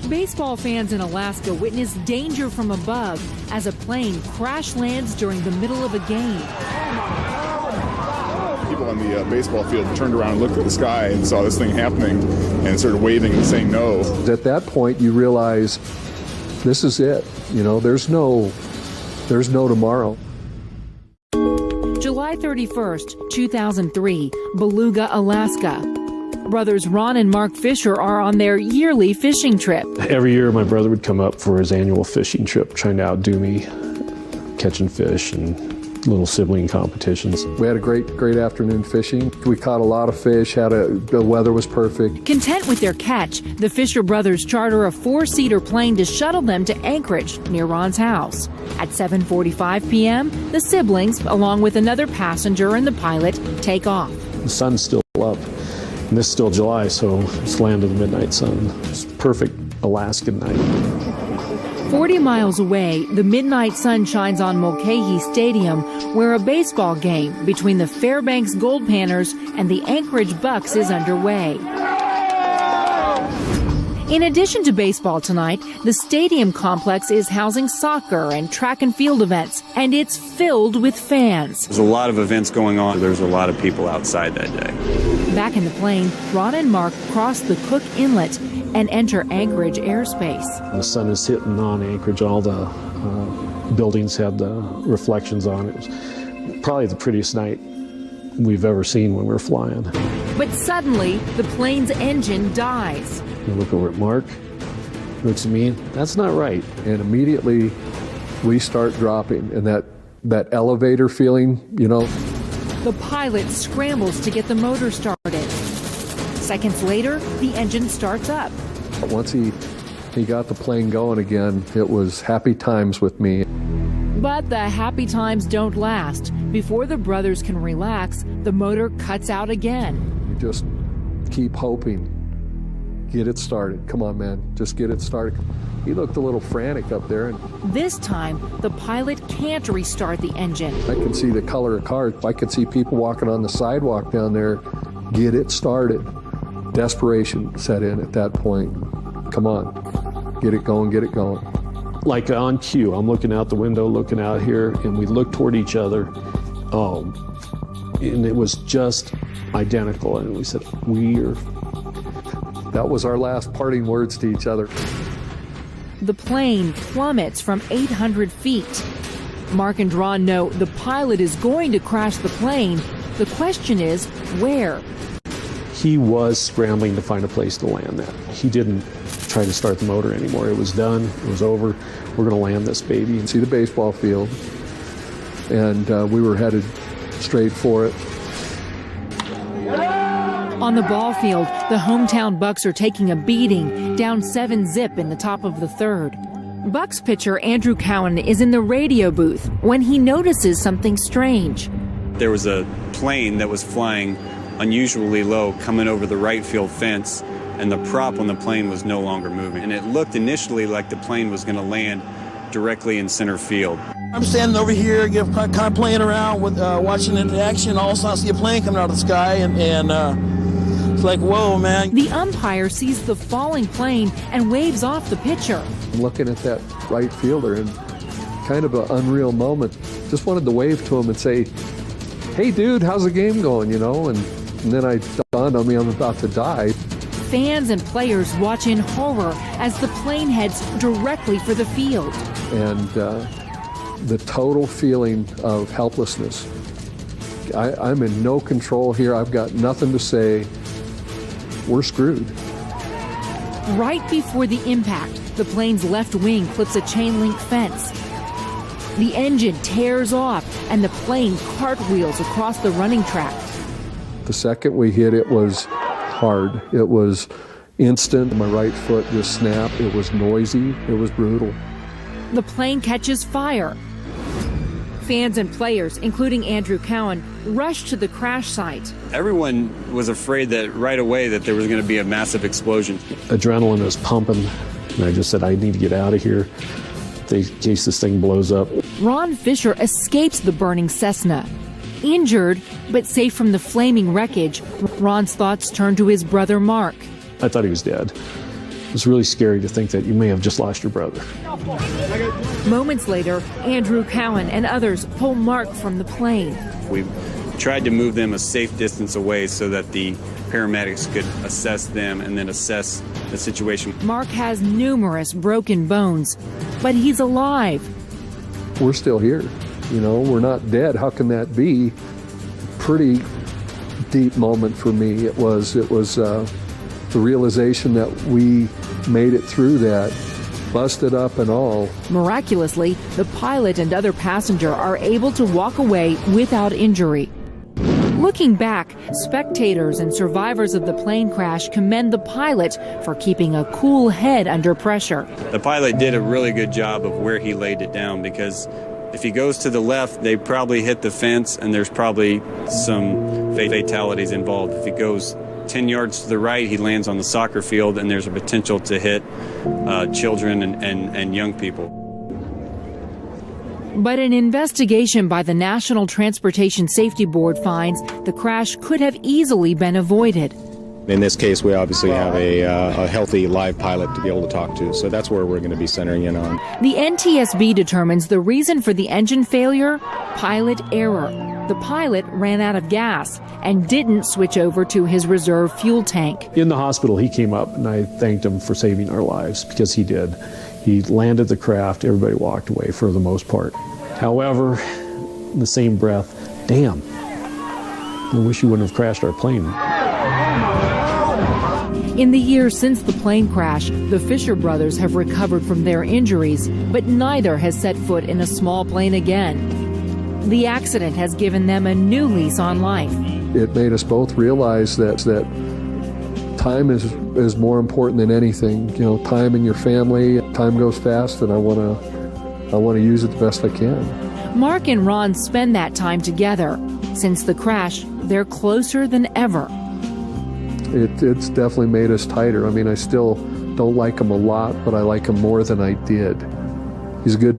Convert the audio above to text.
Baseball fans in Alaska witnessed danger from above as a plane crash lands during the middle of a game. People on the baseball field turned around and looked at the sky and saw this thing happening and started waving and saying no. At that point, you realize this is it. You know, there's no tomorrow. July 31st, 2003, Beluga, Alaska. Brothers Ron and Mark Fisher are on their yearly fishing trip. Every year my brother would come up for his annual fishing trip, trying to outdo me, catching fish and little sibling competitions. We had a great afternoon fishing. We caught a lot of fish, the weather was perfect. Content with their catch, the Fisher brothers charter a 4-seater plane to shuttle them to Anchorage, near Ron's house. At 7:45 p.m., the siblings, along with another passenger and the pilot, take off. The sun's still up, and this is still July, so it's land of the midnight sun. It's perfect Alaskan night. 40 miles away, the midnight sun shines on Mulcahy Stadium, where a baseball game between the Fairbanks Gold Panners and the Anchorage Bucks is underway. In addition to baseball tonight, the stadium complex is housing soccer and track and field events, and it's filled with fans. There's a lot of events going on. There's a lot of people outside that day. Back in the plane, Ron and Mark cross the Cook Inlet and enter Anchorage airspace. The sun is hitting on Anchorage. All the buildings had the reflections on it. It was probably the prettiest night we've ever seen when we were flying. But suddenly, the plane's engine dies. I look over at Mark, looks at me, that's not right. And immediately we start dropping, and that elevator feeling, you know. The pilot scrambles to get the motor started. Seconds later, the engine starts up. Once he got the plane going again, it was happy times with me. But the happy times don't last. Before the brothers can relax, the motor cuts out again. You just keep hoping. Get it started. Come on, man. Just get it started. He looked a little frantic up there. And this time, the pilot can't restart the engine. I can see the color of cars. I could see people walking on the sidewalk down there. Get it started. Desperation set in at that point. Come on. Get it going, get it going. Like on cue, I'm looking out the window, looking out here, and we look toward each other. And it was just identical. And we said, that was our last parting words to each other. The plane plummets from 800 feet. Mark and Ron know the pilot is going to crash the plane. The question is, where? He was scrambling to find a place to land that. He didn't try to start the motor anymore. It was done. It was over. We're going to land this baby. And see the baseball field. And we were headed straight for it. On the ball field, the hometown Bucks are taking a beating, down 7-0 in the top of the third. Bucks pitcher Andrew Cowan is in the radio booth when he notices something strange. There was a plane that was flying unusually low coming over the right field fence, and the prop on the plane was no longer moving. And it looked initially like the plane was going to land directly in center field. I'm standing over here, kind of playing around with watching the action. All of a sudden, I see a plane coming out of the sky, and it's like, whoa, man. The umpire sees the falling plane and waves off the pitcher. I'm looking at that right fielder, and kind of an unreal moment. Just wanted to wave to him and say, hey, dude, how's the game going, you know? And then I dawned on me I'm about to die. Fans and players watch in horror as the plane heads directly for the field. And the total feeling of helplessness. I'm in no control here. I've got nothing to say. We're screwed. Right before the impact, the plane's left wing clips a chain link fence. The engine tears off and the plane cartwheels across the running track. The second we hit it was hard. It was instant. My right foot just snapped. It was noisy. It was brutal. The plane catches fire. Fans and players, including Andrew Cowan, rushed to the crash site. Everyone was afraid that right away that there was going to be a massive explosion. Adrenaline was pumping, and I just said, I need to get out of here in case this thing blows up. Ron Fisher escapes the burning Cessna. Injured, but safe from the flaming wreckage, Ron's thoughts turn to his brother Mark. I thought he was dead. It's really scary to think that you may have just lost your brother. Moments later, Andrew Cowan and others pull Mark from the plane. We tried to move them a safe distance away so that the paramedics could assess them and then assess the situation. Mark has numerous broken bones, but he's alive. We're still here. You know, we're not dead. How can that be? Pretty deep moment for me. It was the realization that we made it through that, busted up and all. Miraculously, the pilot and other passenger are able to walk away without injury. Looking back, spectators and survivors of the plane crash commend the pilot for keeping a cool head under pressure. The pilot did a really good job of where he laid it down, because if he goes to the left, they probably hit the fence and there's probably some fatalities involved. If he goes 10 yards to the right, he lands on the soccer field and there's a potential to hit children and young people. But an investigation by the National Transportation Safety Board finds the crash could have easily been avoided. In this case, we obviously have a healthy live pilot to be able to talk to, so that's where we're going to be centering in on. The NTSB determines the reason for the engine failure: pilot error. The pilot ran out of gas and didn't switch over to his reserve fuel tank. In the hospital, he came up and I thanked him for saving our lives, because he did. He landed the craft, everybody walked away for the most part. However, in the same breath, damn, I wish you wouldn't have crashed our plane. In the years since the plane crash, the Fisher brothers have recovered from their injuries, but neither has set foot in a small plane again. The accident has given them a new lease on life. It made us both realize that time is more important than anything. You know, time in your family. Time goes fast, and I want to use it the best I can. Mark and Ron spend that time together. Since the crash, they're closer than ever. It's definitely made us tighter. I mean, I still don't like him a lot, but I like him more than I did. He's a good